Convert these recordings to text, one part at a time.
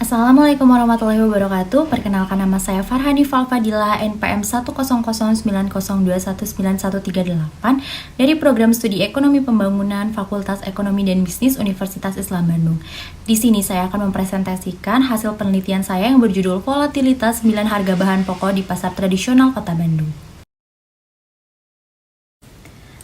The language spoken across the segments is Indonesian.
Assalamualaikum warahmatullahi wabarakatuh. Perkenalkan, nama saya Farhani Falfadila, NPM 10090919138 dari Program Studi Ekonomi Pembangunan Fakultas Ekonomi dan Bisnis Universitas Islam Bandung. Di sini saya akan mempresentasikan hasil penelitian saya yang berjudul Volatilitas 9 Harga Bahan Pokok di Pasar Tradisional Kota Bandung.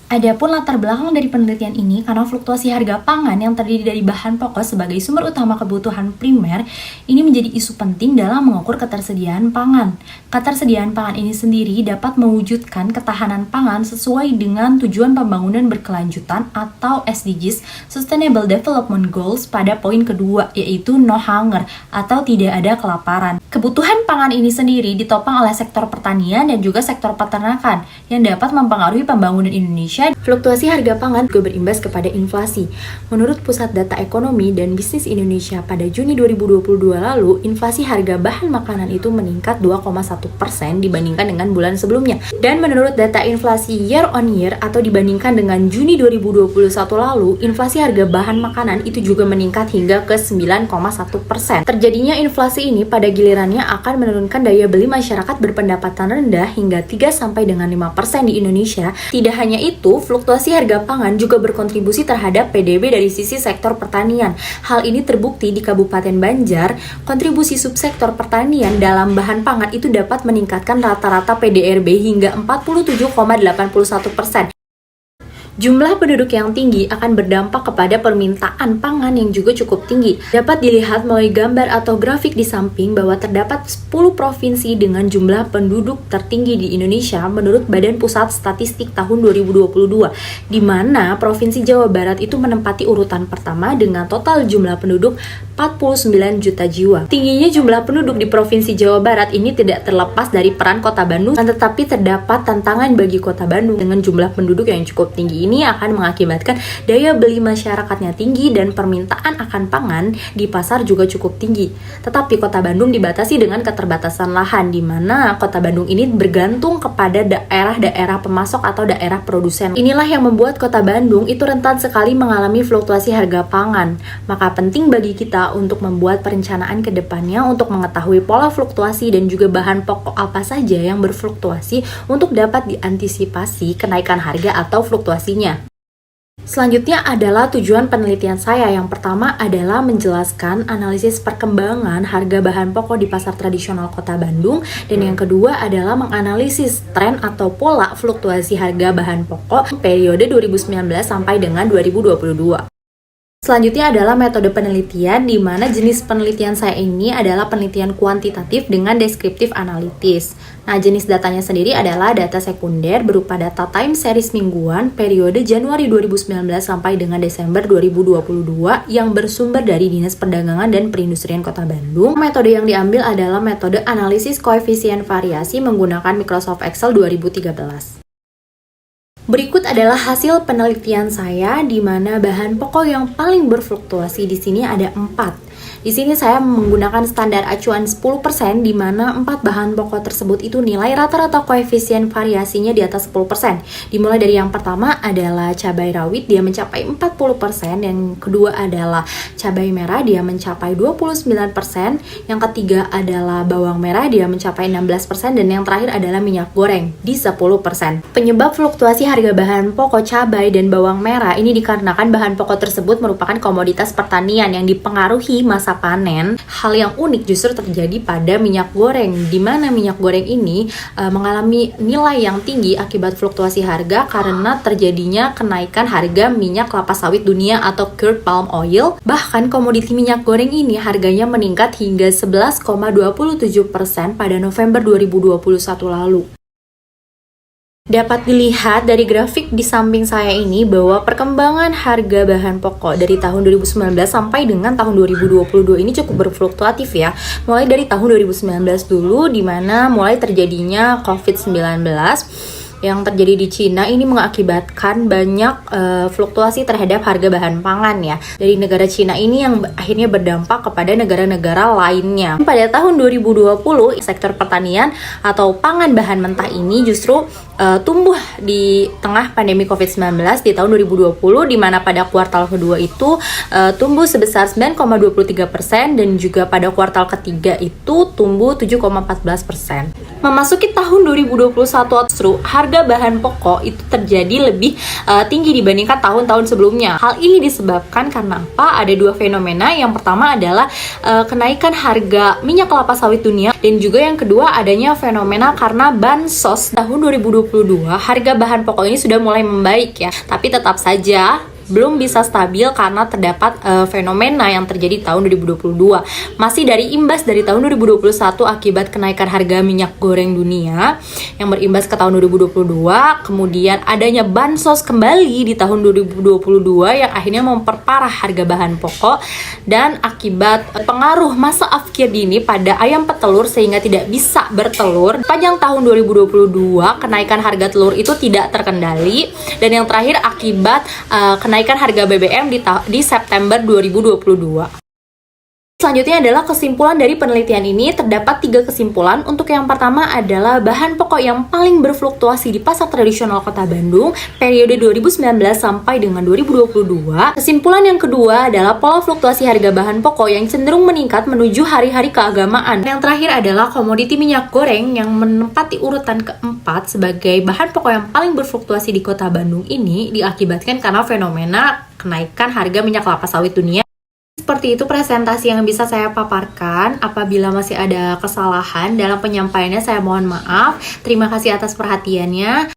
Adapun latar belakang dari penelitian ini, karena fluktuasi harga pangan yang terdiri dari bahan pokok sebagai sumber utama kebutuhan primer, ini menjadi isu penting dalam mengukur ketersediaan pangan. Ketersediaan pangan ini sendiri dapat mewujudkan ketahanan pangan sesuai dengan tujuan pembangunan berkelanjutan atau SDGs, Sustainable Development Goals, pada poin kedua, yaitu no hunger atau tidak ada kelaparan. Kebutuhan pangan ini sendiri ditopang oleh sektor pertanian dan juga sektor peternakan yang dapat mempengaruhi pembangunan Indonesia. Fluktuasi harga pangan juga berimbas kepada inflasi. Menurut Pusat Data Ekonomi dan Bisnis Indonesia pada Juni 2022 lalu, inflasi harga bahan makanan itu meningkat 2,1% dibandingkan dengan bulan sebelumnya. Dan menurut data inflasi year on year atau dibandingkan dengan Juni 2021 lalu, inflasi harga bahan makanan itu juga meningkat hingga ke 9,1%. Terjadinya inflasi ini pada gilirannya akan menurunkan daya beli masyarakat berpendapatan rendah hingga 3-5% di Indonesia. Tidak hanya itu, fluktuasi harga pangan juga berkontribusi terhadap PDB dari sisi sektor pertanian. Hal ini terbukti di Kabupaten Banjar, kontribusi subsektor pertanian dalam bahan pangan itu dapat meningkatkan rata-rata PDRB hingga 47,81%. Jumlah penduduk yang tinggi akan berdampak kepada permintaan pangan yang juga cukup tinggi. Dapat dilihat melalui gambar atau grafik di samping bahwa terdapat 10 provinsi dengan jumlah penduduk tertinggi di Indonesia menurut Badan Pusat Statistik tahun 2022, di mana Provinsi Jawa Barat itu menempati urutan pertama dengan total jumlah penduduk 49 juta jiwa. Tingginya jumlah penduduk di Provinsi Jawa Barat ini tidak terlepas dari peran Kota Bandung, tetapi terdapat tantangan bagi Kota Bandung dengan jumlah penduduk yang cukup tinggi. Ini akan mengakibatkan daya beli masyarakatnya tinggi dan permintaan akan pangan di pasar juga cukup tinggi. Tetapi Kota Bandung dibatasi dengan keterbatasan lahan, di mana Kota Bandung ini bergantung kepada daerah-daerah pemasok atau daerah produsen. Inilah yang membuat Kota Bandung itu rentan sekali mengalami fluktuasi harga pangan. Maka penting bagi kita untuk membuat perencanaan ke depannya untuk mengetahui pola fluktuasi dan juga bahan pokok apa saja yang berfluktuasi untuk dapat diantisipasi kenaikan harga atau fluktuasi. Selanjutnya adalah tujuan penelitian saya. Yang pertama adalah menjelaskan analisis perkembangan harga bahan pokok di pasar tradisional Kota Bandung, dan yang kedua adalah menganalisis tren atau pola fluktuasi harga bahan pokok periode 2019 sampai dengan 2022. Selanjutnya adalah metode penelitian, di mana jenis penelitian saya ini adalah penelitian kuantitatif dengan deskriptif analitis. Nah, jenis datanya sendiri adalah data sekunder berupa data time series mingguan periode Januari 2019 sampai dengan Desember 2022 yang bersumber dari Dinas Perdagangan dan Perindustrian Kota Bandung. Metode yang diambil adalah metode analisis koefisien variasi menggunakan Microsoft Excel 2013. Berikut adalah hasil penelitian saya, di mana bahan pokok yang paling berfluktuasi di sini ada 4. Di sini saya menggunakan standar acuan 10%, di mana 4 bahan pokok tersebut itu nilai rata-rata koefisien variasinya di atas 10%. Dimulai dari yang pertama adalah cabai rawit, dia mencapai 40%, yang kedua adalah cabai merah, dia mencapai 29%, yang ketiga adalah bawang merah, dia mencapai 16%, dan yang terakhir adalah minyak goreng di 10%. Penyebab fluktuasi harga bahan pokok cabai dan bawang merah ini dikarenakan bahan pokok tersebut merupakan komoditas pertanian yang dipengaruhi masa panen. Hal yang unik justru terjadi pada minyak goreng, di mana minyak goreng ini mengalami nilai yang tinggi akibat fluktuasi harga karena terjadinya kenaikan harga minyak kelapa sawit dunia atau crude palm oil. Bahkan komoditi minyak goreng ini harganya meningkat hingga 11,27% pada November 2021 lalu. Dapat dilihat dari grafik di samping saya ini bahwa perkembangan harga bahan pokok dari tahun 2019 sampai dengan tahun 2022 ini cukup berfluktuatif ya. Mulai dari tahun 2019 dulu, di mana mulai terjadinya COVID-19, yang terjadi di Cina ini mengakibatkan banyak fluktuasi terhadap harga bahan pangan ya dari negara Cina ini yang akhirnya berdampak kepada negara-negara lainnya. Pada tahun 2020, sektor pertanian atau pangan bahan mentah ini justru tumbuh di tengah pandemi COVID-19 di tahun 2020, di mana pada kuartal kedua itu tumbuh sebesar 9,23% dan juga pada kuartal ketiga itu tumbuh 7,14%. Memasuki tahun 2021 justru harga bahan pokok itu terjadi lebih tinggi dibandingkan tahun-tahun sebelumnya. Hal ini disebabkan karena apa? Ada dua fenomena. Yang pertama adalah kenaikan harga minyak kelapa sawit dunia, dan juga yang kedua adanya fenomena karena bansos. Tahun 2022 harga bahan pokok ini sudah mulai membaik ya, tapi tetap saja belum bisa stabil karena terdapat fenomena yang terjadi tahun 2022. Masih dari imbas dari tahun 2021 akibat kenaikan harga minyak goreng dunia yang berimbas ke tahun 2022, kemudian adanya bansos kembali di tahun 2022 yang akhirnya memperparah harga bahan pokok, dan akibat pengaruh masa afkir dini pada ayam petelur sehingga tidak bisa bertelur. Panjang tahun 2022 kenaikan harga telur itu tidak terkendali, dan yang terakhir akibat kenaikan harga BBM di September 2022. Selanjutnya adalah kesimpulan dari penelitian ini. Terdapat 3 kesimpulan. Untuk yang pertama adalah bahan pokok yang paling berfluktuasi di pasar tradisional Kota Bandung periode 2019 sampai dengan 2022. Kesimpulan yang kedua adalah pola fluktuasi harga bahan pokok yang cenderung meningkat menuju hari-hari keagamaan. Yang terakhir adalah komoditi minyak goreng yang menempati urutan keempat sebagai bahan pokok yang paling berfluktuasi di Kota Bandung ini diakibatkan karena fenomena kenaikan harga minyak kelapa sawit dunia. Seperti itu presentasi yang bisa saya paparkan. Apabila masih ada kesalahan dalam penyampaiannya, saya mohon maaf. Terima kasih atas perhatiannya.